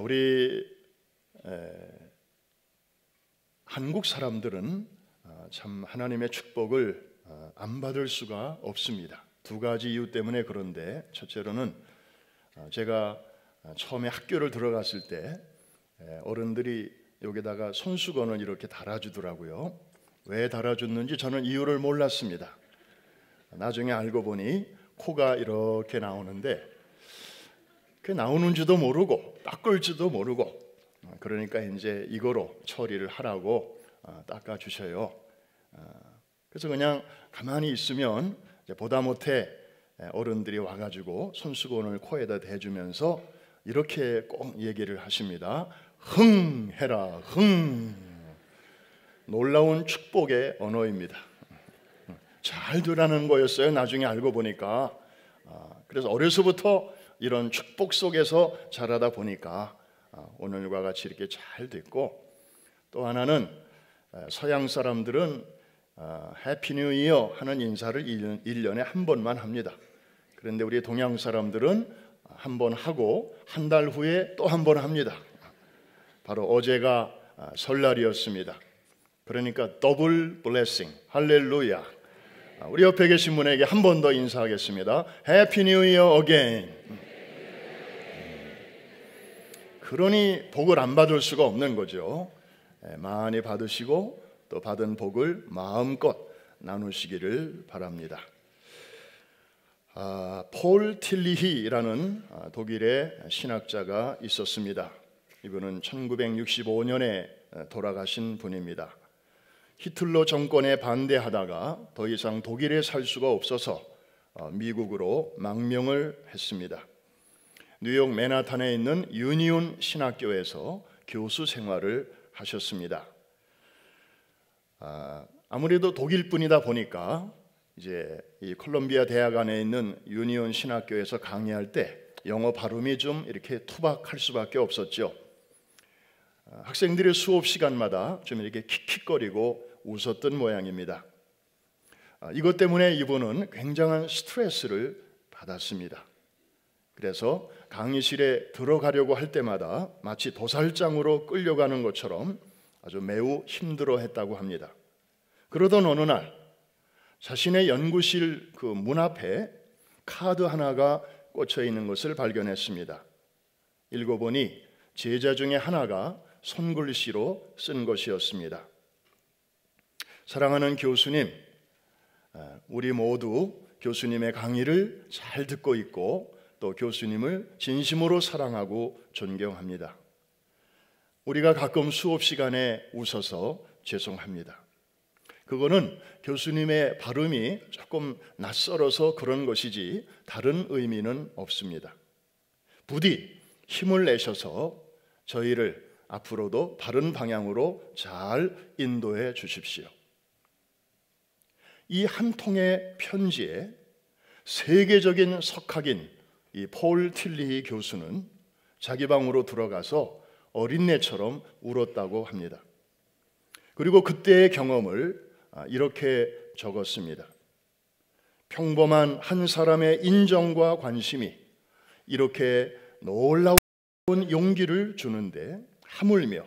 우리 한국 사람들은 참 하나님의 축복을 안 받을 수가 없습니다. 두 가지 이유 때문에 그런데, 첫째로는 제가 처음에 학교를 들어갔을 때 어른들이 여기다가 손수건을 이렇게 달아주더라고요. 왜 달아줬는지 저는 이유를 몰랐습니다. 나중에 알고 보니 코가 이렇게 나오는데 그 나오는지도 모르고 닦을지도 모르고, 그러니까 이제 이거로 처리를 하라고 닦아주셔요. 그래서 그냥 가만히 있으면 보다 못해 어른들이 와가지고 손수건을 코에다 대주면서 이렇게 꼭 얘기를 하십니다. 흥 해라, 흥. 놀라운 축복의 언어입니다. 잘 되라는 거였어요. 나중에 알고 보니까. 그래서 어려서부터 이런 축복 속에서 자라다 보니까 오늘과 같이 이렇게 잘 됐고, 또 하나는 서양 사람들은 해피 뉴 이어 하는 인사를 1년에 한 번만 합니다. 그런데 우리 동양 사람들은 한 번 하고 한 달 후에 또 한 번 합니다. 바로 어제가 설날이었습니다. 그러니까 더블 블레싱, 할렐루야. 우리 옆에 계신 분에게 한 번 더 인사하겠습니다. 해피 뉴 이어 어게인. 그러니 복을 안 받을 수가 없는 거죠. 많이 받으시고 또 받은 복을 마음껏 나누시기를 바랍니다. 폴 틸리히라는 독일의 신학자가 있었습니다. 이분은 1965년에 돌아가신 분입니다. 히틀러 정권에 반대하다가 더 이상 독일에 살 수가 없어서 미국으로 망명을 했습니다. 뉴욕 맨하탄에 있는 유니온 신학교에서 교수 생활을 하셨습니다. 아무래도 독일분이다 보니까 이제 이 콜롬비아 대학 안에 있는 유니온 신학교에서 강의할 때 영어 발음이 좀 이렇게 투박할 수밖에 없었죠. 학생들의 수업 시간마다 좀 이렇게 킥킥거리고 웃었던 모양입니다. 이것 때문에 이분은 굉장한 스트레스를 받았습니다. 그래서 강의실에 들어가려고 할 때마다 마치 도살장으로 끌려가는 것처럼 아주 매우 힘들어했다고 합니다. 그러던 어느 날 자신의 연구실 그 문 앞에 카드 하나가 꽂혀 있는 것을 발견했습니다. 읽어보니 제자 중에 하나가 손글씨로 쓴 것이었습니다. 사랑하는 교수님, 우리 모두 교수님의 강의를 잘 듣고 있고 또 교수님을 진심으로 사랑하고 존경합니다. 우리가 가끔 수업 시간에 웃어서 죄송합니다. 그거는 교수님의 발음이 조금 낯설어서 그런 것이지 다른 의미는 없습니다. 부디 힘을 내셔서 저희를 앞으로도 바른 방향으로 잘 인도해 주십시오. 이 한 통의 편지에 세계적인 석학인 이 폴 틸리히 교수는 자기 방으로 들어가서 어린애처럼 울었다고 합니다. 그리고 그때의 경험을 이렇게 적었습니다. 평범한 한 사람의 인정과 관심이 이렇게 놀라운 용기를 주는데 하물며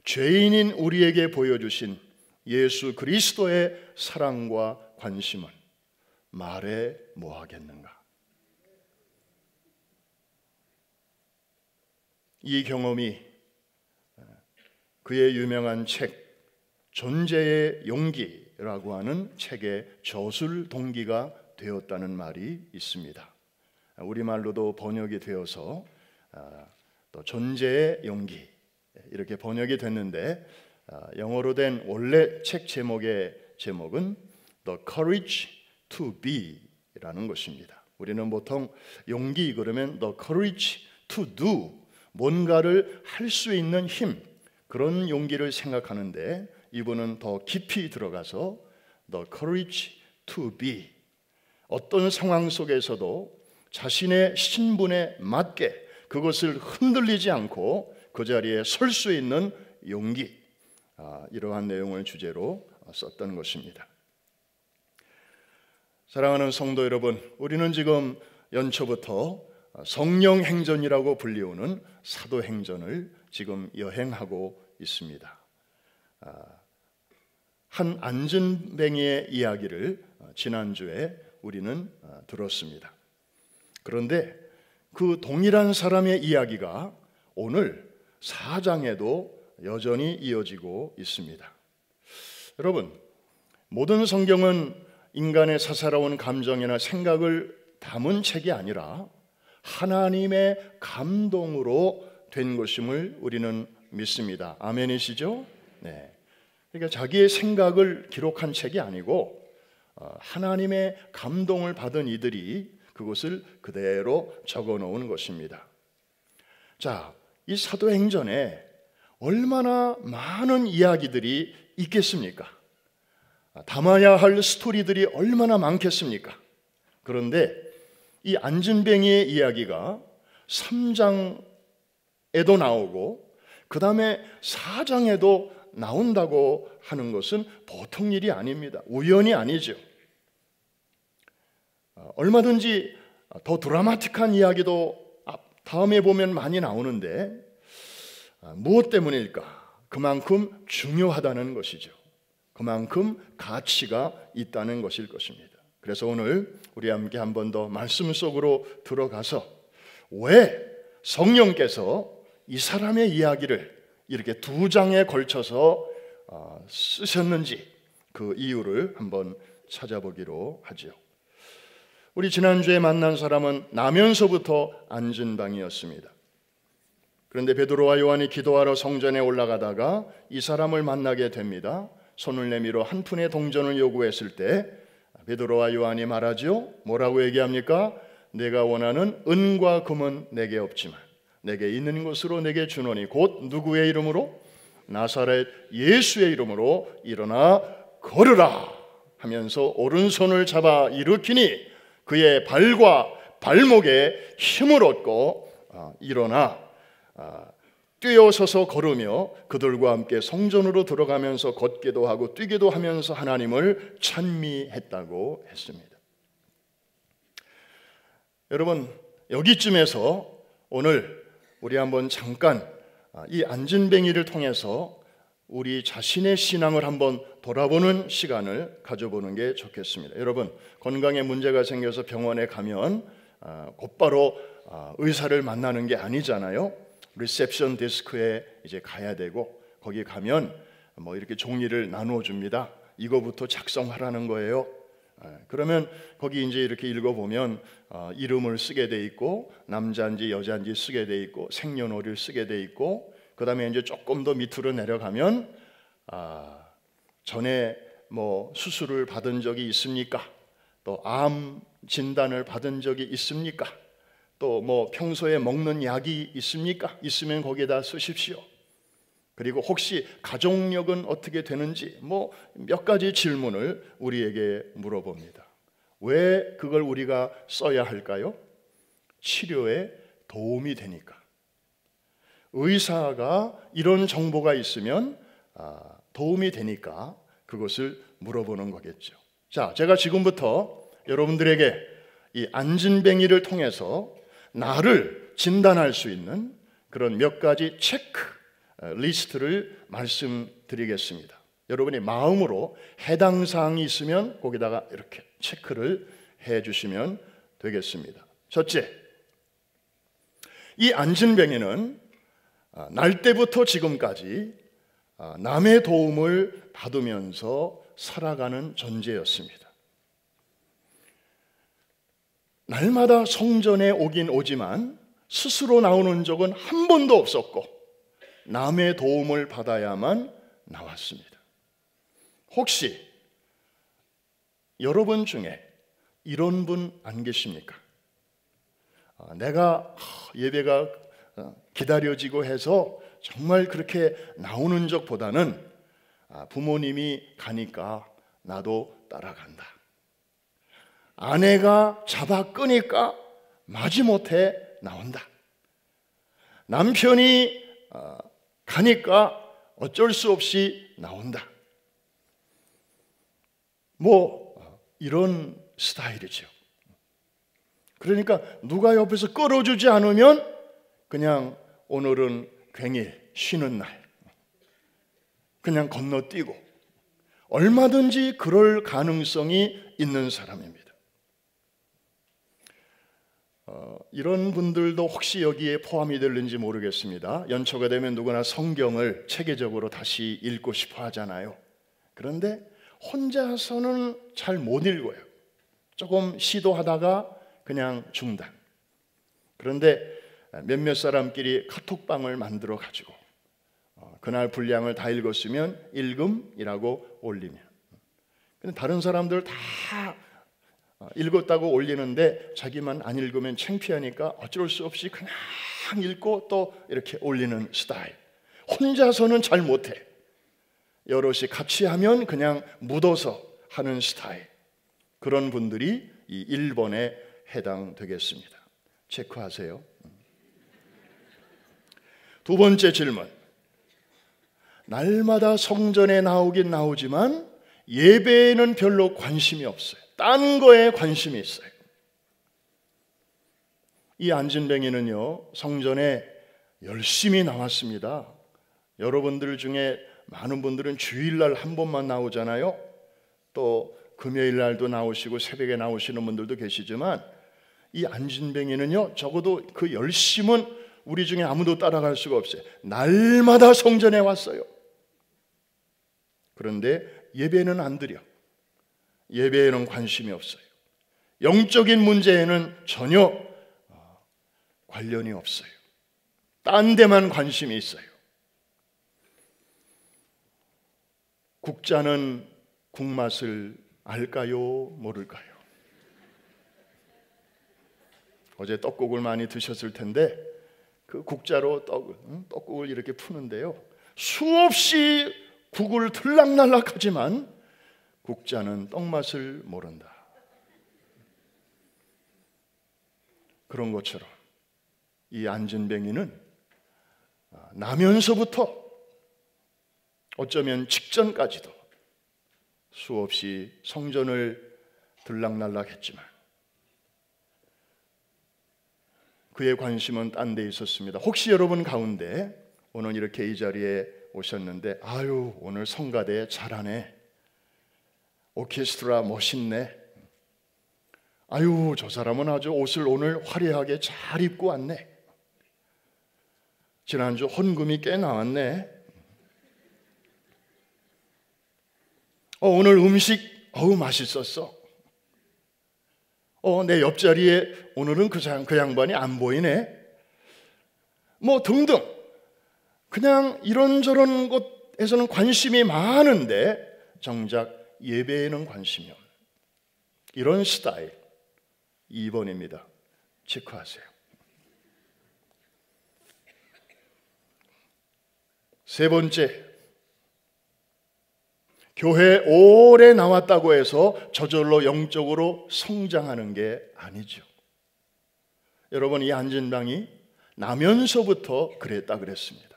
죄인인 우리에게 보여주신 예수 그리스도의 사랑과 관심은 말해 뭐하겠는가. 이 경험이 그의 유명한 책 존재의 용기라고 하는 책의 저술 동기가 되었다는 말이 있습니다. 우리말로도 번역이 되어서 또 존재의 용기 이렇게 번역이 됐는데, 영어로 된 원래 책 제목의 제목은 The Courage to Be 라는 것입니다. 우리는 보통 용기 그러면 The Courage to Do, 뭔가를 할 수 있는 힘, 그런 용기를 생각하는데 이분은 더 깊이 들어가서 The Courage to Be, 어떤 상황 속에서도 자신의 신분에 맞게 그것을 흔들리지 않고 그 자리에 설 수 있는 용기, 이러한 내용을 주제로 썼던 것입니다. 사랑하는 성도 여러분, 우리는 지금 연초부터 성령 행전이라고 불리우는 사도 행전을 지금 여행하고 있습니다. 한 안진뱅이의 이야기를 지난주에 우리는 들었습니다. 그런데 그 동일한 사람의 이야기가 오늘 4장에도 여전히 이어지고 있습니다. 여러분, 모든 성경은 인간의 사사로운 감정이나 생각을 담은 책이 아니라 하나님의 감동으로 된 것임을 우리는 믿습니다. 아멘이시죠? 네. 그러니까 자기의 생각을 기록한 책이 아니고 하나님의 감동을 받은 이들이 그것을 그대로 적어 놓은 것입니다. 자, 이 사도행전에 얼마나 많은 이야기들이 있겠습니까? 담아야 할 스토리들이 얼마나 많겠습니까? 그런데 이 안진뱅이의 이야기가 3장에도 나오고 그 다음에 4장에도 나온다고 하는 것은 보통 일이 아닙니다. 우연이 아니죠. 얼마든지 더 드라마틱한 이야기도 다음에 보면 많이 나오는데 무엇 때문일까? 그만큼 중요하다는 것이죠. 그만큼 가치가 있다는 것일 것입니다. 그래서 오늘 우리 함께 한 번 더 말씀 속으로 들어가서 왜 성령께서 이 사람의 이야기를 이렇게 2장에 걸쳐서 쓰셨는지 그 이유를 한번 찾아보기로 하죠. 우리 지난주에 만난 사람은 나면서부터 안진방이었습니다. 그런데 베드로와 요한이 기도하러 성전에 올라가다가 이 사람을 만나게 됩니다. 손을 내밀어 한 푼의 동전을 요구했을 때 베드로와 요한이 말하죠. 뭐라고 얘기합니까? 내가 원하는 은과 금은 내게 없지만 내게 있는 것으로 내게 주노니 곧 누구의 이름으로? 나사렛 예수의 이름으로 일어나 걸으라 하면서 오른손을 잡아 일으키니 그의 발과 발목에 힘을 얻고 일어나 뛰어서서 걸으며 그들과 함께 성전으로 들어가면서 걷기도 하고 뛰기도 하면서 하나님을 찬미했다고 했습니다. 여러분, 여기쯤에서 오늘 우리 한번 잠깐 이 안진뱅이를 통해서 우리 자신의 신앙을 한번 돌아보는 시간을 가져보는 게 좋겠습니다. 여러분, 건강에 문제가 생겨서 병원에 가면 곧바로 의사를 만나는 게 아니잖아요. 리셉션 데스크에 이제 가야 되고 거기 가면 뭐 이렇게 종이를 나누어 줍니다. 이거부터 작성하라는 거예요. 그러면 거기 이제 이렇게 읽어보면 이름을 쓰게 돼 있고 남자인지 여자인지 쓰게 돼 있고 생년월일 쓰게 돼 있고 그 다음에 이제 조금 더 밑으로 내려가면 전에 뭐 수술을 받은 적이 있습니까? 또 암 진단을 받은 적이 있습니까? 또 뭐 평소에 먹는 약이 있습니까? 있으면 거기에다 쓰십시오. 그리고 혹시 가족력은 어떻게 되는지 뭐 몇 가지 질문을 우리에게 물어봅니다. 왜 그걸 우리가 써야 할까요? 치료에 도움이 되니까. 의사가 이런 정보가 있으면 도움이 되니까 그것을 물어보는 거겠죠. 자, 제가 지금부터 여러분들에게 이 안진뱅이를 통해서 나를 진단할 수 있는 그런 몇 가지 체크 리스트를 말씀드리겠습니다. 여러분이 마음으로 해당 사항이 있으면 거기다가 이렇게 체크를 해 주시면 되겠습니다. 첫째, 이 안진뱅이는 날 때부터 지금까지 남의 도움을 받으면서 살아가는 존재였습니다. 날마다 성전에 오긴 오지만 스스로 나오는 적은 한 번도 없었고 남의 도움을 받아야만 나왔습니다. 혹시 여러분 중에 이런 분 안 계십니까? 내가 예배가 기다려지고 해서 정말 그렇게 나오는 적보다는 부모님이 가니까 나도 따라간다. 아내가 잡아 끄니까 마지못해 나온다. 남편이 가니까 어쩔 수 없이 나온다. 뭐 이런 스타일이죠. 그러니까 누가 옆에서 끌어주지 않으면 그냥 오늘은 괭일, 쉬는 날, 그냥 건너뛰고 얼마든지 그럴 가능성이 있는 사람입니다. 이런 분들도 혹시 여기에 포함이 될는지 모르겠습니다. 연초가 되면 누구나 성경을 체계적으로 다시 읽고 싶어 하잖아요. 그런데 혼자서는 잘 못 읽어요. 조금 시도하다가 그냥 중단. 그런데 몇몇 사람끼리 카톡방을 만들어 가지고 그날 분량을 다 읽었으면 읽음이라고 올리면, 근데 다른 사람들 다 읽었다고 올리는데 자기만 안 읽으면 창피하니까 어쩔 수 없이 그냥 읽고 또 이렇게 올리는 스타일. 혼자서는 잘 못해. 여럿이 같이 하면 그냥 묻어서 하는 스타일. 그런 분들이 이 1번에 해당되겠습니다. 체크하세요. 두 번째 질문. 날마다 성전에 나오긴 나오지만 예배에는 별로 관심이 없어요. 딴 거에 관심이 있어요. 이 안진뱅이는요, 성전에 열심히 나왔습니다. 여러분들 중에 많은 분들은 주일날 한 번만 나오잖아요. 또 금요일날도 나오시고 새벽에 나오시는 분들도 계시지만, 이 안진뱅이는요, 적어도 그 열심은 우리 중에 아무도 따라갈 수가 없어요. 날마다 성전에 왔어요. 그런데 예배는 안 드려. 예배에는 관심이 없어요. 영적인 문제에는 전혀 관련이 없어요. 딴 데만 관심이 있어요. 국자는 국맛을 알까요? 모를까요? 어제 떡국을 많이 드셨을 텐데 그 국자로 떡국을 이렇게 푸는데요, 수없이 국을 들락날락하지만 국자는 떡맛을 모른다. 그런 것처럼 이 안진뱅이는 나면서부터 어쩌면 직전까지도 수없이 성전을 들락날락했지만 그의 관심은 딴 데 있었습니다. 혹시 여러분 가운데 오늘 이렇게 이 자리에 오셨는데, 아유, 오늘 성가대 잘하네, 오케스트라 멋있네, 아유, 저 사람은 아주 옷을 오늘 화려하게 잘 입고 왔네, 지난주 헌금이 꽤 나왔네, 오늘 음식 맛있었어, 내 옆자리에 오늘은 그 양반이 안 보이네, 뭐 등등, 그냥 이런저런 것에서는 관심이 많은데 정작 예배에는 관심이 없는 이런 스타일. 2번입니다. 체크하세요. 세 번째, 교회 오래 나왔다고 해서 저절로 영적으로 성장하는 게 아니죠. 여러분, 이 안진뱅이 나면서부터 그랬다 그랬습니다.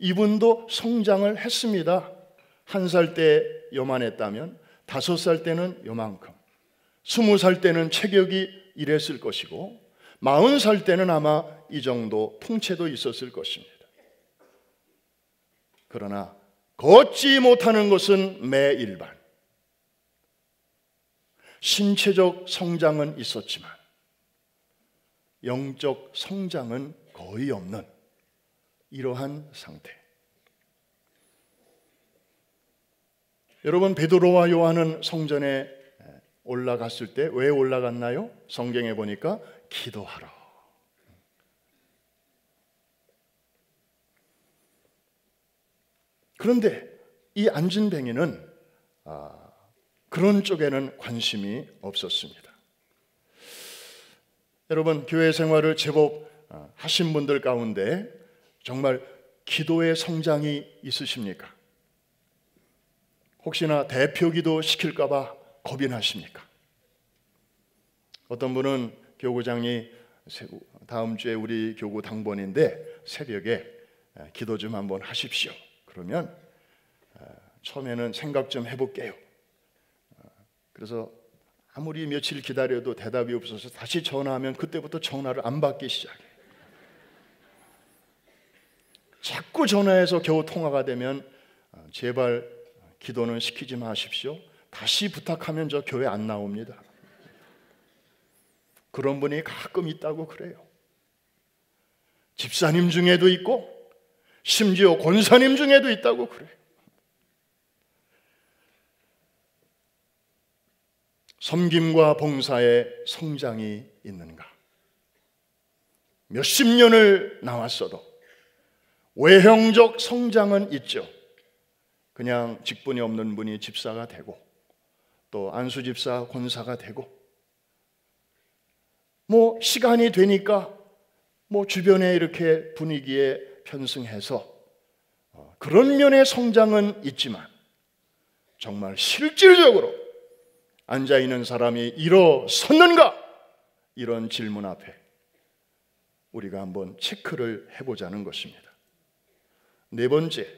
이분도 성장을 했습니다. 1살 때 요만했다면 5살 때는 요만큼, 20살 때는 체격이 이랬을 것이고 40살 때는 아마 이 정도 풍채도 있었을 것입니다. 그러나 걷지 못하는 것은 매일반. 신체적 성장은 있었지만 영적 성장은 거의 없는 이러한 상태. 여러분, 베드로와 요한은 성전에 올라갔을 때 왜 올라갔나요? 성경에 보니까 기도하러. 그런데 이 안진뱅이는 그런 쪽에는 관심이 없었습니다. 여러분, 교회 생활을 제법 하신 분들 가운데 정말 기도의 성장이 있으십니까? 혹시나 대표기도 시킬까 봐 겁이 나십니까? 어떤 분은 교구장이 다음 주에 우리 교구 당번인데 새벽에 기도 좀 한번 하십시오. 그러면 처음에는 생각 좀 해볼게요. 그래서 아무리 며칠 기다려도 대답이 없어서 다시 전화하면 그때부터 전화를 안 받기 시작해요. 자꾸 전화해서 겨우 통화가 되면 제발 기도는 시키지 마십시오. 다시 부탁하면 저 교회 안 나옵니다. 그런 분이 가끔 있다고 그래요. 집사님 중에도 있고 심지어 권사님 중에도 있다고 그래요. 섬김과 봉사의 성장이 있는가? 몇십 년을 나왔어도 외형적 성장은 있죠. 그냥 직분이 없는 분이 집사가 되고 또 안수집사 권사가 되고 시간이 되니까 주변에 이렇게 분위기에 편승해서 그런 면의 성장은 있지만 정말 실질적으로 앉아있는 사람이 일어섰는가? 이런 질문 앞에 우리가 한번 체크를 해보자는 것입니다. 네 번째,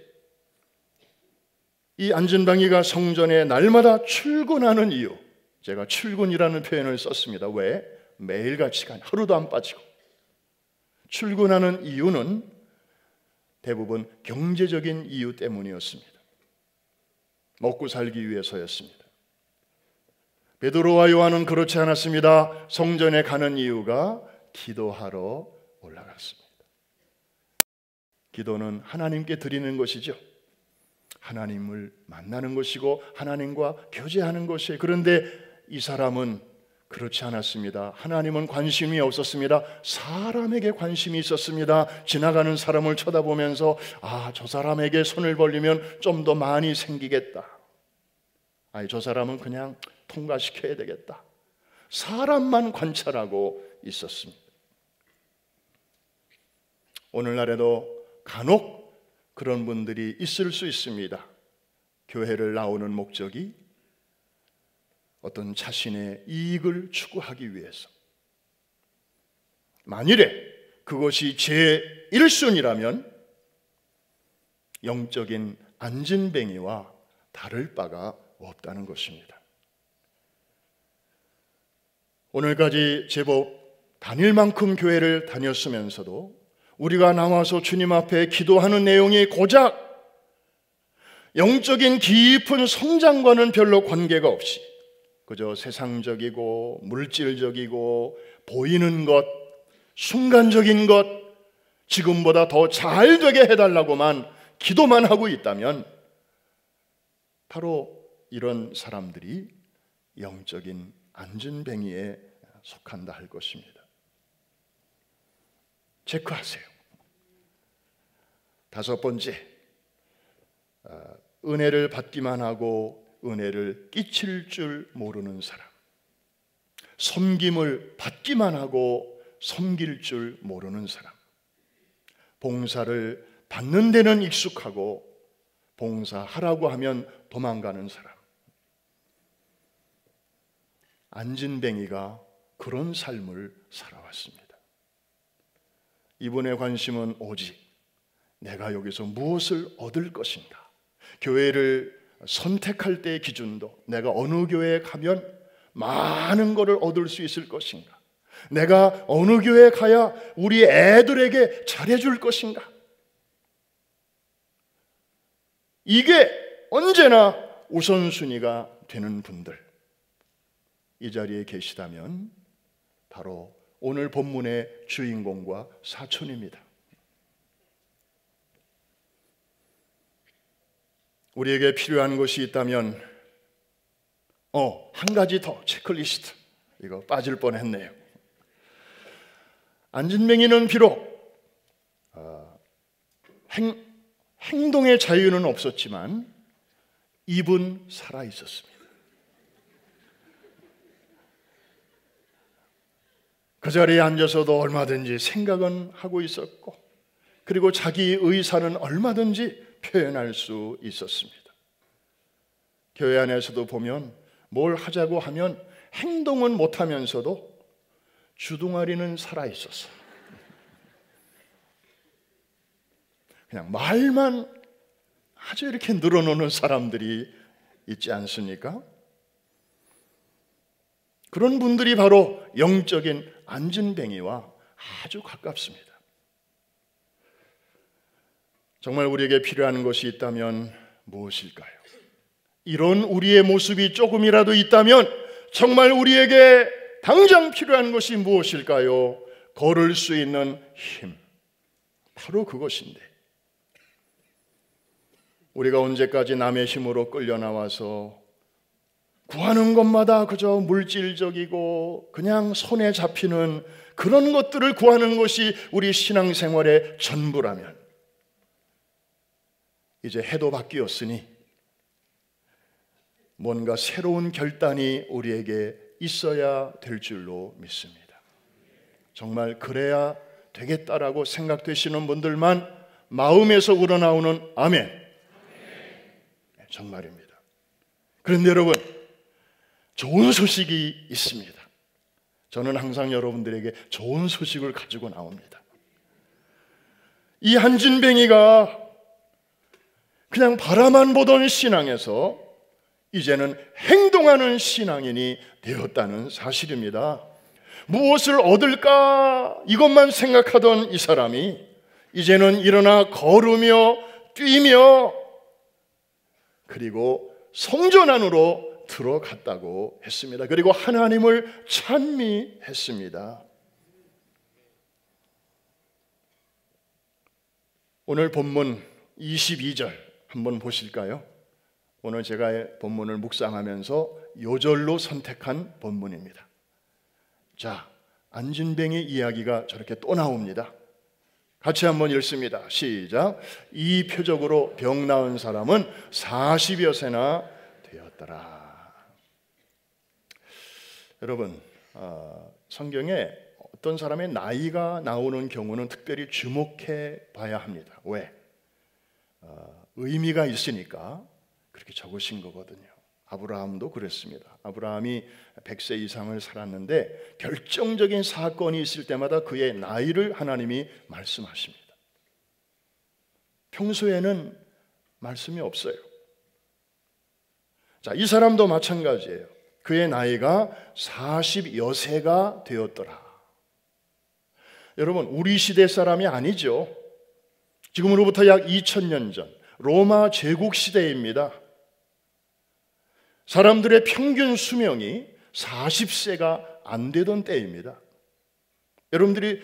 이 안진뱅이가 성전에 날마다 출근하는 이유, 제가 출근이라는 표현을 썼습니다. 왜? 매일같이 하루도 안 빠지고 출근하는 이유는 대부분 경제적인 이유 때문이었습니다. 먹고 살기 위해서였습니다. 베드로와 요한은 그렇지 않았습니다. 성전에 가는 이유가 기도하러 올라갔습니다. 기도는 하나님께 드리는 것이죠. 하나님을 만나는 것이고 하나님과 교제하는 것이에요. 그런데 이 사람은 그렇지 않았습니다. 하나님은 관심이 없었습니다. 사람에게 관심이 있었습니다. 지나가는 사람을 쳐다보면서 저 사람에게 손을 벌리면 좀 더 많이 생기겠다. 저 사람은 그냥 통과시켜야 되겠다. 사람만 관찰하고 있었습니다. 오늘날에도 간혹 그런 분들이 있을 수 있습니다. 교회를 나오는 목적이 어떤 자신의 이익을 추구하기 위해서. 만일에 그것이 제1순위라면 영적인 안진뱅이와 다를 바가 없다는 것입니다. 오늘까지 제법 다닐 만큼 교회를 다녔으면서도 우리가 나와서 주님 앞에 기도하는 내용이 고작 영적인 깊은 성장과는 별로 관계가 없이 그저 세상적이고 물질적이고 보이는 것, 순간적인 것, 지금보다 더 잘 되게 해달라고만 기도만 하고 있다면 바로 이런 사람들이 영적인 안진뱅이에 속한다 할 것입니다. 체크하세요. 다섯 번째, 은혜를 받기만 하고 은혜를 끼칠 줄 모르는 사람. 섬김을 받기만 하고 섬길 줄 모르는 사람. 봉사를 받는 데는 익숙하고 봉사하라고 하면 도망가는 사람. 안진뱅이가 그런 삶을 살아왔습니다. 이분의 관심은 오직 내가 여기서 무엇을 얻을 것인가. 교회를 선택할 때의 기준도 내가 어느 교회에 가면 많은 것을 얻을 수 있을 것인가. 내가 어느 교회에 가야 우리 애들에게 잘해줄 것인가. 이게 언제나 우선순위가 되는 분들, 이 자리에 계시다면 바로 오늘 본문의 주인공과 사촌입니다. 우리에게 필요한 것이 있다면 한 가지 더 체크리스트. 이거 빠질 뻔했네요. 안진뱅이는 비록 행동의 자유는 없었지만 입은 살아 있었습니다. 그 자리에 앉아서도 얼마든지 생각은 하고 있었고 그리고 자기 의사는 얼마든지 표현할 수 있었습니다. 교회 안에서도 보면 뭘 하자고 하면 행동은 못하면서도 주둥아리는 살아있었어. 그냥 말만 아주 이렇게 늘어놓는 사람들이 있지 않습니까? 그런 분들이 바로 영적인 안진뱅이와 아주 가깝습니다. 정말 우리에게 필요한 것이 있다면 무엇일까요? 이런 우리의 모습이 조금이라도 있다면 정말 우리에게 당장 필요한 것이 무엇일까요? 걸을 수 있는 힘, 바로 그것인데, 우리가 언제까지 남의 힘으로 끌려 나와서 구하는 것마다 그저 물질적이고 그냥 손에 잡히는 그런 것들을 구하는 것이 우리 신앙생활의 전부라면, 이제 해도 바뀌었으니 뭔가 새로운 결단이 우리에게 있어야 될 줄로 믿습니다. 정말 그래야 되겠다라고 생각되시는 분들만 마음에서 우러나오는 아멘. 정말입니다. 그런데 여러분, 좋은 소식이 있습니다. 저는 항상 여러분들에게 좋은 소식을 가지고 나옵니다. 이 한진뱅이가 그냥 바라만 보던 신앙에서 이제는 행동하는 신앙인이 되었다는 사실입니다. 무엇을 얻을까 이것만 생각하던 이 사람이 이제는 일어나 걸으며 뛰며 그리고 성전 안으로 들어갔다고 했습니다. 그리고 하나님을 찬미했습니다. 오늘 본문 22절 한번 보실까요? 오늘 제가 본문을 묵상하면서 요절로 선택한 본문입니다. 자, 안진뱅이 이야기가 저렇게 또 나옵니다. 같이 한번 읽습니다. 시작. 이 표적으로 병 나은 사람은 40여 세나 되었더라. 여러분, 성경에 어떤 사람의 나이가 나오는 경우는 특별히 주목해 봐야 합니다. 왜? 의미가 있으니까 그렇게 적으신 거거든요. 아브라함도 그랬습니다. 아브라함이 100세 이상을 살았는데 결정적인 사건이 있을 때마다 그의 나이를 하나님이 말씀하십니다. 평소에는 말씀이 없어요. 자, 이 사람도 마찬가지예요. 그의 나이가 40여 세가 되었더라. 여러분, 우리 시대 사람이 아니죠. 지금으로부터 약 2000년 전 로마 제국 시대입니다. 사람들의 평균 수명이 40세가 안 되던 때입니다. 여러분들이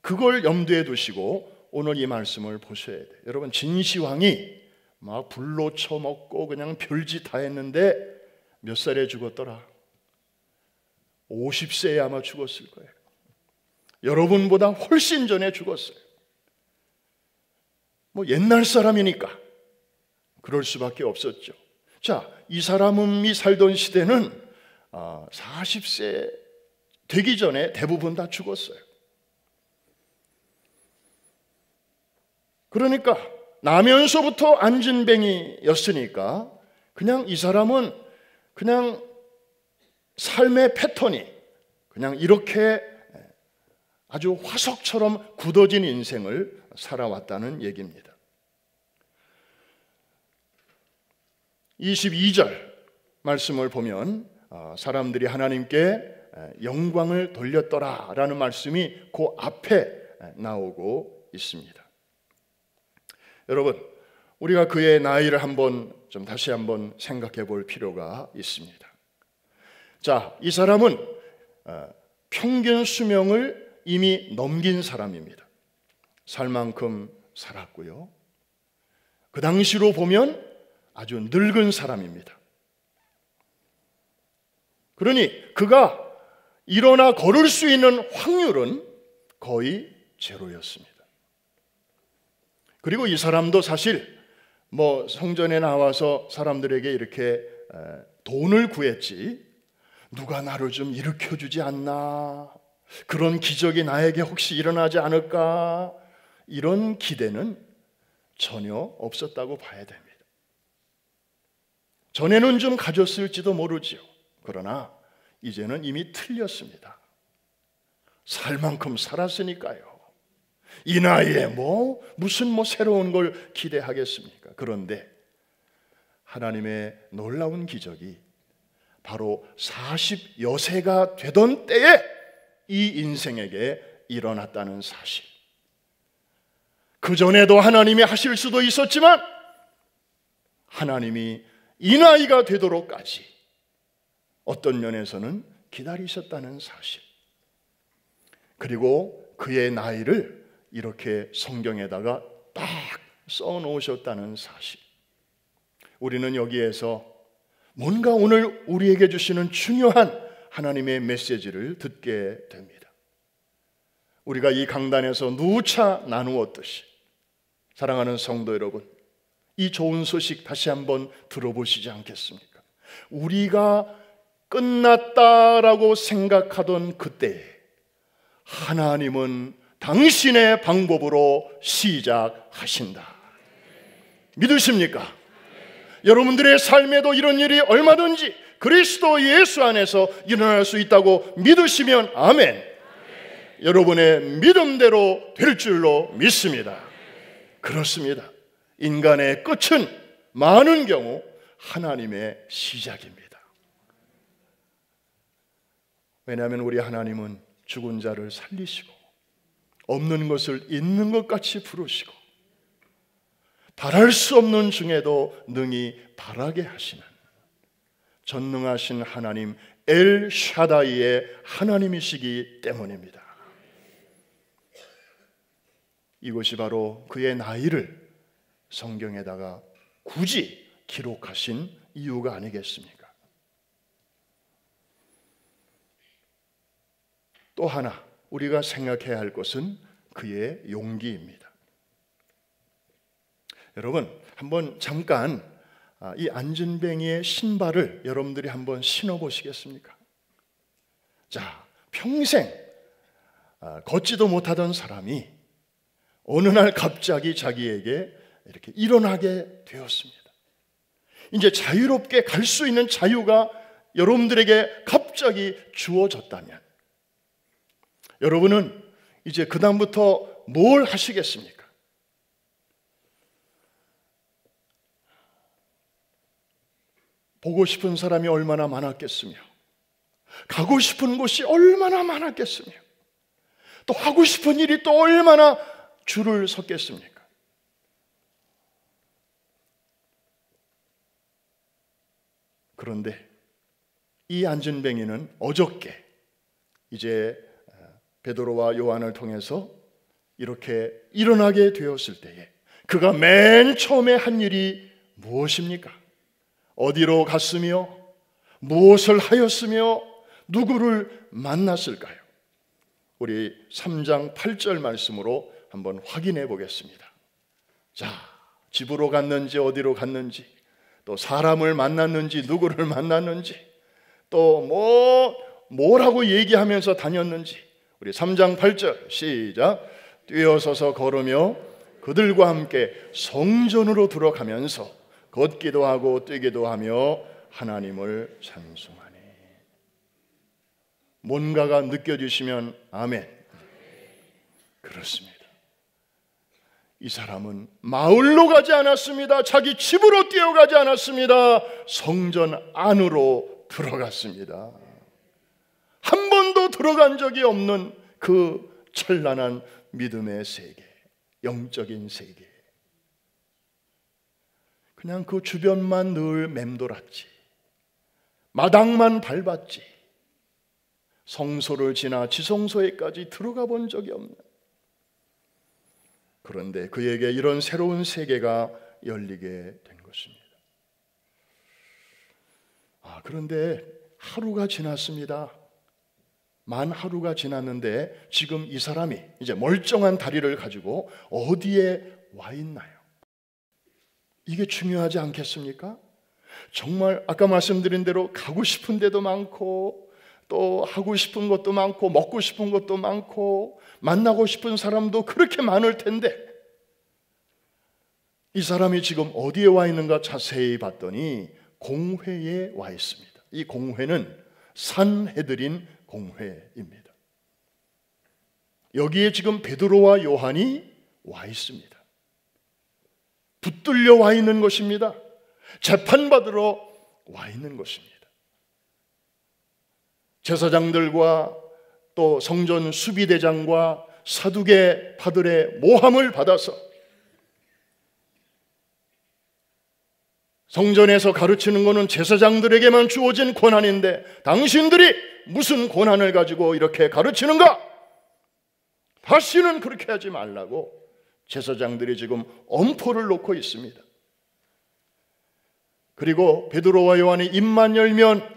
그걸 염두에 두시고 오늘 이 말씀을 보셔야 돼요. 여러분, 진시황이 막 불로 쳐먹고 그냥 별짓 다 했는데 몇 살에 죽었더라? 50세에 아마 죽었을 거예요. 여러분보다 훨씬 전에 죽었어요. 뭐 옛날 사람이니까 그럴 수밖에 없었죠. 자, 이 사람이 살던 시대는 40세 되기 전에 대부분 다 죽었어요. 그러니까 나면서부터 안진뱅이였으니까 그냥 이 사람은 그냥 삶의 패턴이 그냥 이렇게 아주 화석처럼 굳어진 인생을 살아왔다는 얘기입니다. 22절 말씀을 보면 사람들이 하나님께 영광을 돌렸더라라는 말씀이 그 앞에 나오고 있습니다. 여러분, 우리가 그의 나이를 다시 한번 생각해 볼 필요가 있습니다. 자, 이 사람은 평균 수명을 이미 넘긴 사람입니다. 살 만큼 살았고요. 그 당시로 보면 아주 늙은 사람입니다. 그러니 그가 일어나 걸을 수 있는 확률은 거의 제로였습니다. 그리고 이 사람도 사실 성전에 나와서 사람들에게 이렇게 돈을 구했지, 누가 나를 좀 일으켜주지 않나, 그런 기적이 나에게 혹시 일어나지 않을까, 이런 기대는 전혀 없었다고 봐야 됩니다. 전에는 좀 가졌을지도 모르지요. 그러나 이제는 이미 틀렸습니다. 살 만큼 살았으니까요. 이 나이에 무슨 새로운 걸 기대하겠습니까? 그런데 하나님의 놀라운 기적이 바로 40여세가 되던 때에 이 인생에게 일어났다는 사실. 그전에도 하나님이 하실 수도 있었지만 하나님이 이 나이가 되도록까지 어떤 면에서는 기다리셨다는 사실. 그리고 그의 나이를 이렇게 성경에다가 딱 써놓으셨다는 사실. 우리는 여기에서 뭔가 오늘 우리에게 주시는 중요한 하나님의 메시지를 듣게 됩니다. 우리가 이 강단에서 누차 나누었듯이 사랑하는 성도 여러분, 이 좋은 소식 다시 한번 들어보시지 않겠습니까? 우리가 끝났다라고 생각하던 그때에 하나님은 당신의 방법으로 시작하신다. 믿으십니까? 여러분들의 삶에도 이런 일이 얼마든지 그리스도 예수 안에서 일어날 수 있다고 믿으시면 아멘. 여러분의 믿음대로 될 줄로 믿습니다. 그렇습니다. 인간의 끝은 많은 경우 하나님의 시작입니다. 왜냐하면 우리 하나님은 죽은 자를 살리시고 없는 것을 있는 것 같이 부르시고 바랄 수 없는 중에도 능히 바라게 하시는 전능하신 하나님 엘 샤다이의 하나님이시기 때문입니다. 이것이 바로 그의 나이를 성경에다가 굳이 기록하신 이유가 아니겠습니까? 또 하나 우리가 생각해야 할 것은 그의 용기입니다. 여러분, 한번 잠깐 이 안진뱅이의 신발을 여러분들이 한번 신어보시겠습니까? 자, 평생 걷지도 못하던 사람이 어느 날 갑자기 자기에게 이렇게 일어나게 되었습니다. 이제 자유롭게 갈 수 있는 자유가 여러분들에게 갑자기 주어졌다면 여러분은 이제 그 다음부터 뭘 하시겠습니까? 보고 싶은 사람이 얼마나 많았겠으며 가고 싶은 곳이 얼마나 많았겠으며 또 하고 싶은 일이 또 얼마나 줄을 섰겠습니까? 그런데 이 안진뱅이는 어저께 이제 베드로와 요한을 통해서 이렇게 일어나게 되었을 때에 그가 맨 처음에 한 일이 무엇입니까? 어디로 갔으며 무엇을 하였으며 누구를 만났을까요? 우리 3장 8절 말씀으로 한번 확인해 보겠습니다. 자, 집으로 갔는지 어디로 갔는지 또 사람을 만났는지 누구를 만났는지 또 뭐라고 얘기하면서 다녔는지 우리 3장 8절 시작. 뛰어서서 걸으며 그들과 함께 성전으로 들어가면서 걷기도 하고 뛰기도 하며 하나님을 찬송하니. 뭔가가 느껴지시면 아멘. 그렇습니다. 이 사람은 마을로 가지 않았습니다. 자기 집으로 뛰어가지 않았습니다. 성전 안으로 들어갔습니다. 한 번도 들어간 적이 없는 그 찬란한 믿음의 세계, 영적인 세계. 그냥 그 주변만 늘 맴돌았지. 마당만 밟았지. 성소를 지나 지성소에까지 들어가 본 적이 없는. 그런데 그에게 이런 새로운 세계가 열리게 된 것입니다. 그런데 하루가 지났습니다. 만 하루가 지났는데 지금 이 사람이 이제 멀쩡한 다리를 가지고 어디에 와 있나요? 이게 중요하지 않겠습니까? 정말 아까 말씀드린 대로 가고 싶은 데도 많고 또 하고 싶은 것도 많고 먹고 싶은 것도 많고 만나고 싶은 사람도 그렇게 많을 텐데 이 사람이 지금 어디에 와 있는가 자세히 봤더니 공회에 와 있습니다. 이 공회는 산헤드린 공회입니다. 여기에 지금 베드로와 요한이 와 있습니다. 붙들려 와 있는 것입니다. 재판받으러 와 있는 것입니다. 제사장들과 또 성전 수비대장과 사두개 파들의 모함을 받아서 성전에서 가르치는 것은 제사장들에게만 주어진 권한인데 당신들이 무슨 권한을 가지고 이렇게 가르치는가? 다시는 그렇게 하지 말라고 제사장들이 지금 엄포를 놓고 있습니다. 그리고 베드로와 요한이 입만 열면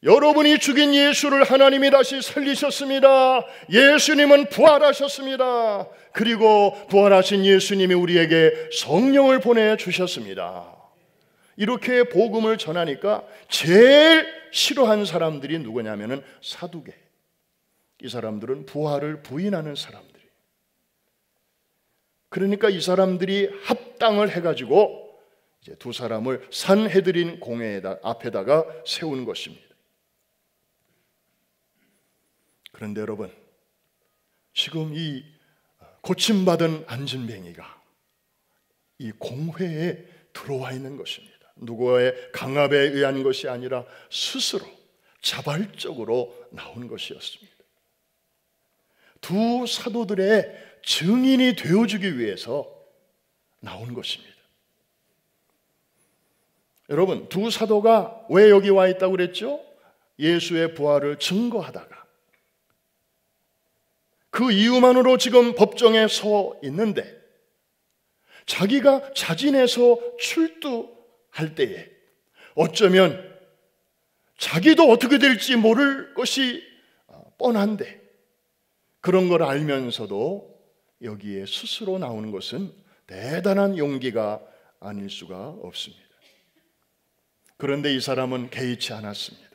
여러분이 죽인 예수를 하나님이 다시 살리셨습니다. 예수님은 부활하셨습니다. 그리고 부활하신 예수님이 우리에게 성령을 보내주셨습니다. 이렇게 복음을 전하니까 제일 싫어한 사람들이 누구냐면은 사두개. 이 사람들은 부활을 부인하는 사람들이에요. 그러니까 이 사람들이 합당을 해가지고 이제 두 사람을 산헤드린 공회 앞에다가 세운 것입니다. 그런데 여러분, 지금 이 고침받은 안진뱅이가 이 공회에 들어와 있는 것입니다. 누구의 강압에 의한 것이 아니라 스스로 자발적으로 나온 것이었습니다. 두 사도들의 증인이 되어주기 위해서 나온 것입니다. 여러분, 두 사도가 왜 여기 와 있다고 그랬죠? 예수의 부활을 증거하다가 그 이유만으로 지금 법정에 서 있는데 자기가 자진해서 출두할 때에 어쩌면 자기도 어떻게 될지 모를 것이 뻔한데 그런 걸 알면서도 여기에 스스로 나오는 것은 대단한 용기가 아닐 수가 없습니다. 그런데 이 사람은 개의치 않았습니다.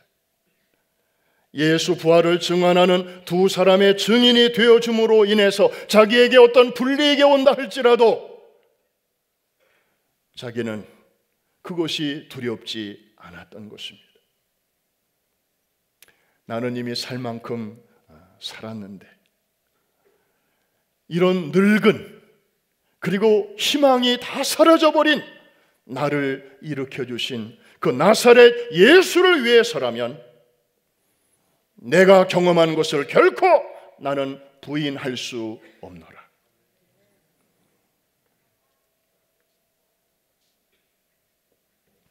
예수 부활을 증언하는 두 사람의 증인이 되어줌으로 인해서 자기에게 어떤 불이익이 온다 할지라도 자기는 그것이 두렵지 않았던 것입니다. 나는 이미 살 만큼 살았는데 이런 늙은 그리고 희망이 다 사라져버린 나를 일으켜주신 그 나사렛 예수를 위해서라면 내가 경험한 것을 결코 나는 부인할 수 없노라.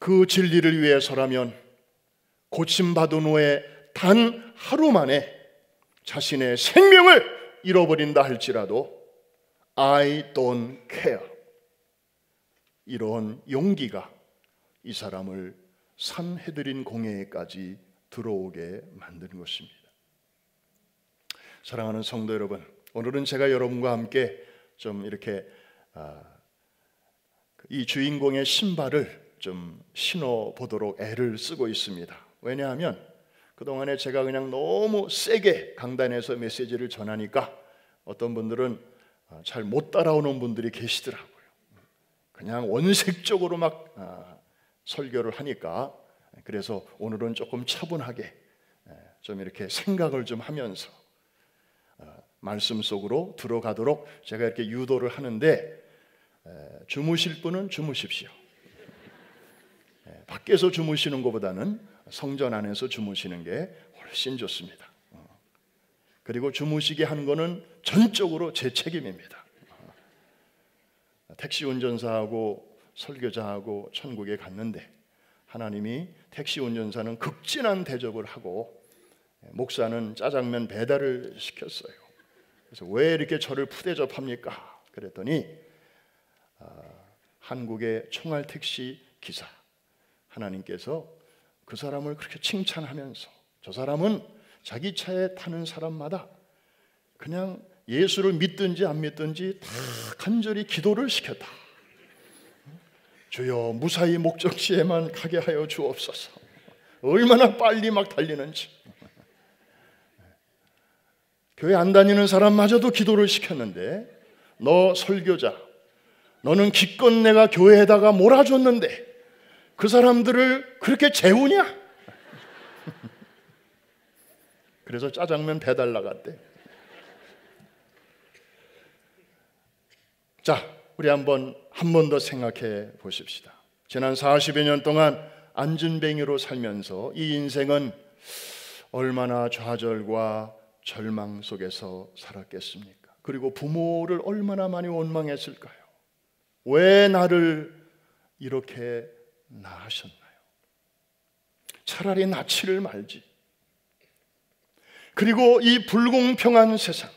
그 진리를 위해서라면 고침받은 후에 단 하루 만에 자신의 생명을 잃어버린다 할지라도 I don't care. 이런 용기가 이 사람을 산헤드린 공회에까지 들어오게 만든 것입니다. 사랑하는 성도 여러분, 오늘은 제가 여러분과 함께 좀 이렇게 이 주인공의 신발을 좀 신어보도록 애를 쓰고 있습니다. 왜냐하면 그동안에 제가 그냥 너무 세게 강단에서 메시지를 전하니까 어떤 분들은 잘 못 따라오는 분들이 계시더라고요. 그냥 원색적으로 막 설교를 하니까 그래서 오늘은 조금 차분하게 좀 이렇게 생각을 좀 하면서 말씀 속으로 들어가도록 제가 이렇게 유도를 하는데 주무실 분은 주무십시오. 밖에서 주무시는 것보다는 성전 안에서 주무시는 게 훨씬 좋습니다. 그리고 주무시게 하는 거는 전적으로 제 책임입니다. 택시 운전사하고 설교자하고 천국에 갔는데 하나님이 택시 운전사는 극진한 대접을 하고 목사는 짜장면 배달을 시켰어요. 그래서 왜 이렇게 저를 푸대접합니까? 그랬더니 한국의 총알 택시 기사 하나님께서 그 사람을 그렇게 칭찬하면서 저 사람은 자기 차에 타는 사람마다 그냥 예수를 믿든지 안 믿든지 다 간절히 기도를 시켰다. 주여 무사히 목적지에만 가게 하여 주옵소서. 얼마나 빨리 막 달리는지. 교회 안 다니는 사람마저도 기도를 시켰는데 너 설교자, 너는 기껏 내가 교회에다가 몰아줬는데 그 사람들을 그렇게 재우냐? 그래서 짜장면 배달 나갔대. 자, 우리 한 번 더 생각해 보십시다. 지난 40여 년 동안 안진뱅이로 살면서 이 인생은 얼마나 좌절과 절망 속에서 살았겠습니까? 그리고 부모를 얼마나 많이 원망했을까요? 왜 나를 이렇게 낳으셨나요? 차라리 낳지를 말지. 그리고 이 불공평한 세상,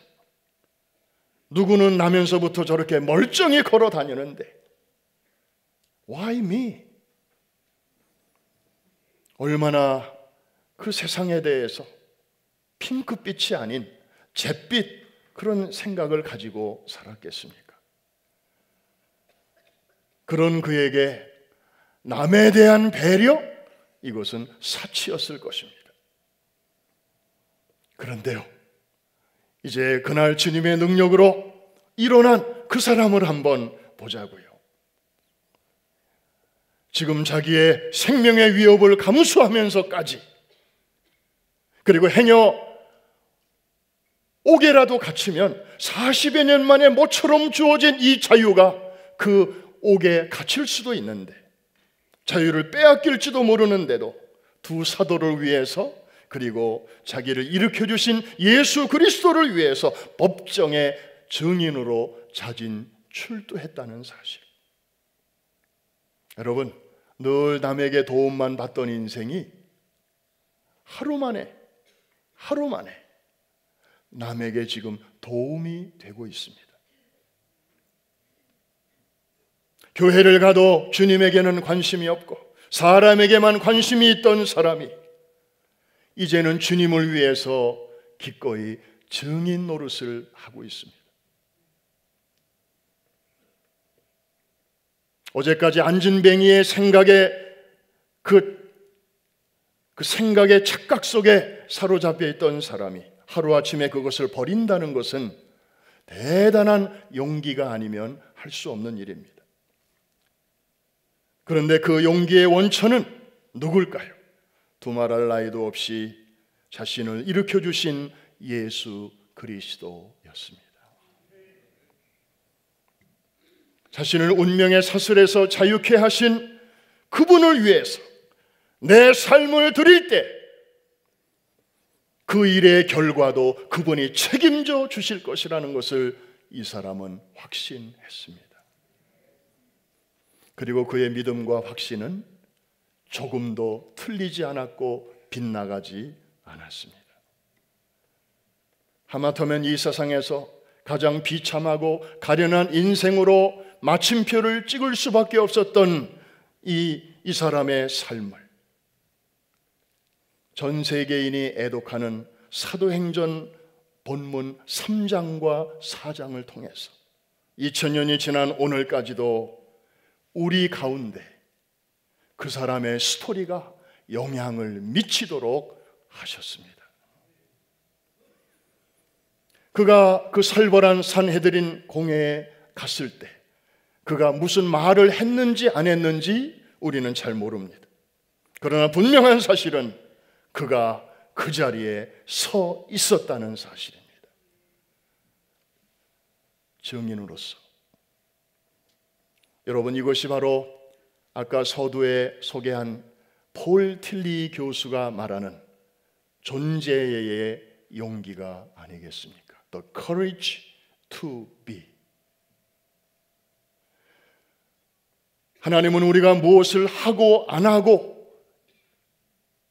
누구는 나면서부터 저렇게 멀쩡히 걸어 다니는데 Why me? 얼마나 그 세상에 대해서 핑크빛이 아닌 잿빛 그런 생각을 가지고 살았겠습니까? 그런 그에게 남에 대한 배려? 이것은 사치였을 것입니다. 그런데요, 이제 그날 주님의 능력으로 일어난 그 사람을 한번 보자고요. 지금 자기의 생명의 위협을 감수하면서까지, 그리고 행여 옥에라도 갇히면 40여 년 만에 모처럼 주어진 이 자유가 그 옥에 갇힐 수도 있는데, 자유를 빼앗길지도 모르는데도 두 사도를 위해서, 그리고 자기를 일으켜주신 예수 그리스도를 위해서 법정의 증인으로 자진 출두했다는 사실. 여러분, 늘 남에게 도움만 받던 인생이 하루 만에 남에게 지금 도움이 되고 있습니다. 교회를 가도 주님에게는 관심이 없고 사람에게만 관심이 있던 사람이 이제는 주님을 위해서 기꺼이 증인 노릇을 하고 있습니다. 어제까지 안진뱅이의 생각에 그 생각의 착각 속에 사로잡혀 있던 사람이 하루아침에 그것을 버린다는 것은 대단한 용기가 아니면 할 수 없는 일입니다. 그런데 그 용기의 원천은 누굴까요? 두말할 나위도 없이 자신을 일으켜주신 예수 그리스도였습니다. 자신을 운명의 사슬에서 자유케 하신 그분을 위해서 내 삶을 드릴 때 그 일의 결과도 그분이 책임져 주실 것이라는 것을 이 사람은 확신했습니다. 그리고 그의 믿음과 확신은 조금도 틀리지 않았고 빗나가지 않았습니다. 하마터면 이 세상에서 가장 비참하고 가련한 인생으로 마침표를 찍을 수밖에 없었던 이 사람의 삶을 전 세계인이 애독하는 사도행전 본문 3장과 4장을 통해서 2000년이 지난 오늘까지도 우리 가운데 그 사람의 스토리가 영향을 미치도록 하셨습니다. 그가 그 살벌한 산헤드린 공회에 갔을 때 그가 무슨 말을 했는지 안 했는지 우리는 잘 모릅니다. 그러나 분명한 사실은 그가 그 자리에 서 있었다는 사실입니다. 증인으로서. 여러분, 이것이 바로 아까 서두에 소개한 폴 틸리 교수가 말하는 존재의 용기가 아니겠습니까? The courage to be. 하나님은 우리가 무엇을 하고 안 하고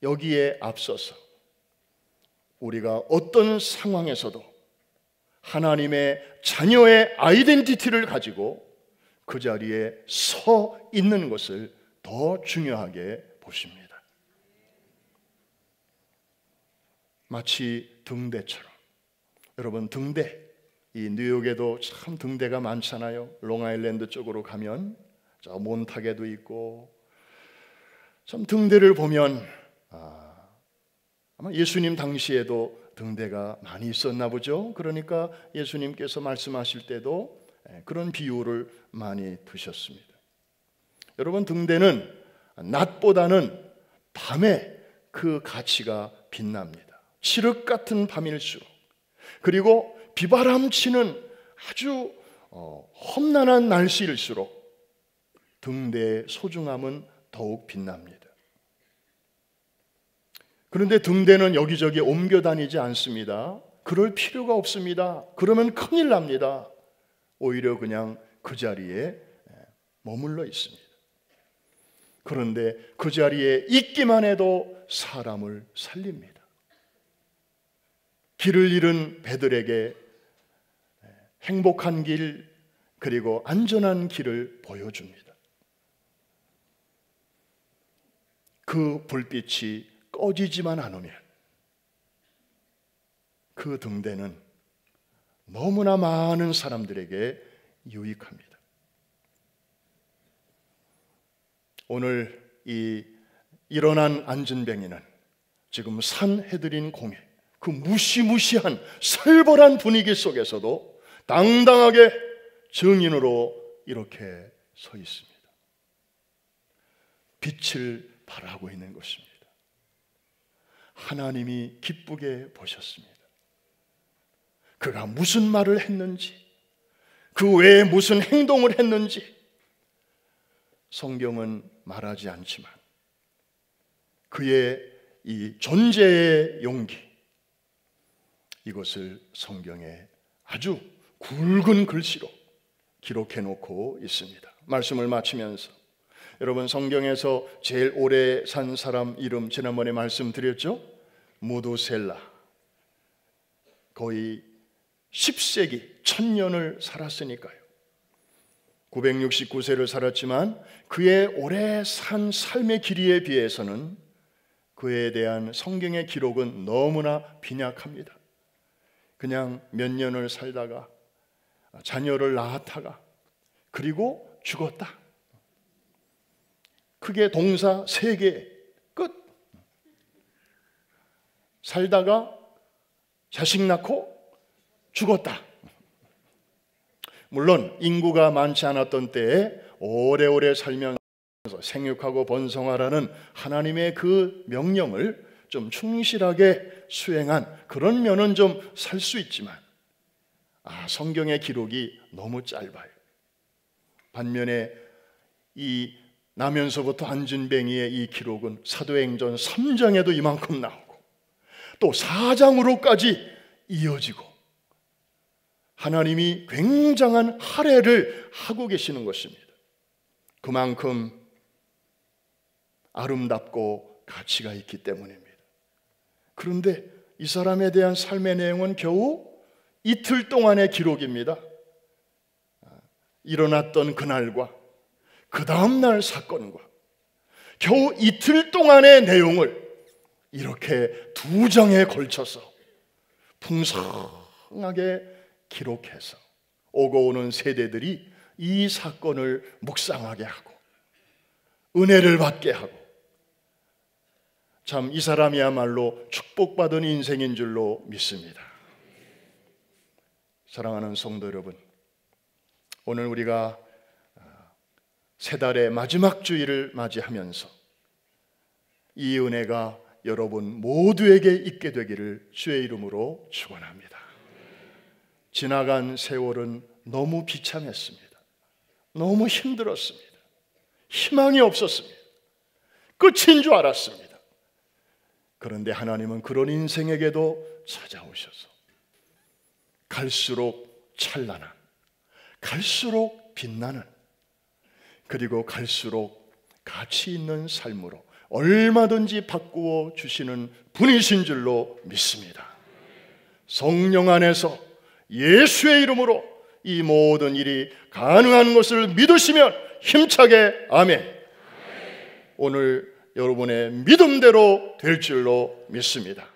여기에 앞서서 우리가 어떤 상황에서도 하나님의 자녀의 아이덴티티를 가지고 그 자리에 서 있는 것을 더 중요하게 보십니다. 마치 등대처럼. 여러분, 등대, 이 뉴욕에도 참 등대가 많잖아요. 롱아일랜드 쪽으로 가면 저 몬타게도 있고, 참 등대를 보면 아마 예수님 당시에도 등대가 많이 있었나 보죠. 그러니까 예수님께서 말씀하실 때도 그런 비유를 많이 두셨습니다. 여러분, 등대는 낮보다는 밤에 그 가치가 빛납니다. 칠흑 같은 밤일수록, 그리고 비바람 치는 아주 험난한 날씨일수록 등대의 소중함은 더욱 빛납니다. 그런데 등대는 여기저기 옮겨 다니지 않습니다. 그럴 필요가 없습니다. 그러면 큰일 납니다. 오히려 그냥 그 자리에 머물러 있습니다. 그런데 그 자리에 있기만 해도 사람을 살립니다. 길을 잃은 배들에게 행복한 길, 그리고 안전한 길을 보여줍니다. 그 불빛이 꺼지지만 않으면 그 등대는 너무나 많은 사람들에게 유익합니다. 오늘 이 일어난 안진뱅이는 지금 산헤드린 공회, 그 무시무시한 살벌한 분위기 속에서도 당당하게 증인으로 이렇게 서 있습니다. 빛을 발하고 있는 것입니다. 하나님이 기쁘게 보셨습니다. 그가 무슨 말을 했는지, 그 외에 무슨 행동을 했는지 성경은 말하지 않지만 그의 이 존재의 용기, 이것을 성경에 아주 굵은 글씨로 기록해 놓고 있습니다. 말씀을 마치면서 여러분, 성경에서 제일 오래 산 사람 이름 지난번에 말씀드렸죠? 무두셀라. 거의 10세기, 1000년을 살았으니까요. 969세를 살았지만 그의 오래 산 삶의 길이에 비해서는 그에 대한 성경의 기록은 너무나 빈약합니다. 그냥 몇 년을 살다가 자녀를 낳았다가 그리고 죽었다. 크게 동사 3개 끝. 살다가 자식 낳고 죽었다. 물론 인구가 많지 않았던 때에 오래오래 살면서 생육하고 번성하라는 하나님의 그 명령을 좀 충실하게 수행한 그런 면은 좀 살 수 있지만 성경의 기록이 너무 짧아요. 반면에 이 나면서부터 안진뱅이의 이 기록은 사도행전 3장에도 이만큼 나오고 또 4장으로까지 이어지고 하나님이 굉장한 할애를 하고 계시는 것입니다. 그만큼 아름답고 가치가 있기 때문입니다. 그런데 이 사람에 대한 삶의 내용은 겨우 이틀 동안의 기록입니다. 일어났던 그날과 그 다음날 사건과 겨우 이틀 동안의 내용을 이렇게 2장에 걸쳐서 풍성하게 기록해서 오고 오는 세대들이 이 사건을 묵상하게 하고 은혜를 받게 하고, 참 이 사람이야말로 축복받은 인생인 줄로 믿습니다. 사랑하는 성도 여러분, 오늘 우리가 새 달의 마지막 주일을 맞이하면서 이 은혜가 여러분 모두에게 있게 되기를 주의 이름으로 축원합니다. 지나간 세월은 너무 비참했습니다. 너무 힘들었습니다. 희망이 없었습니다. 끝인 줄 알았습니다. 그런데 하나님은 그런 인생에게도 찾아오셔서 갈수록 찬란한, 갈수록 빛나는, 그리고 갈수록 가치 있는 삶으로 얼마든지 바꾸어 주시는 분이신 줄로 믿습니다. 성령 안에서 예수의 이름으로 이 모든 일이 가능한 것을 믿으시면 힘차게 아멘. 오늘 여러분의 믿음대로 될 줄로 믿습니다.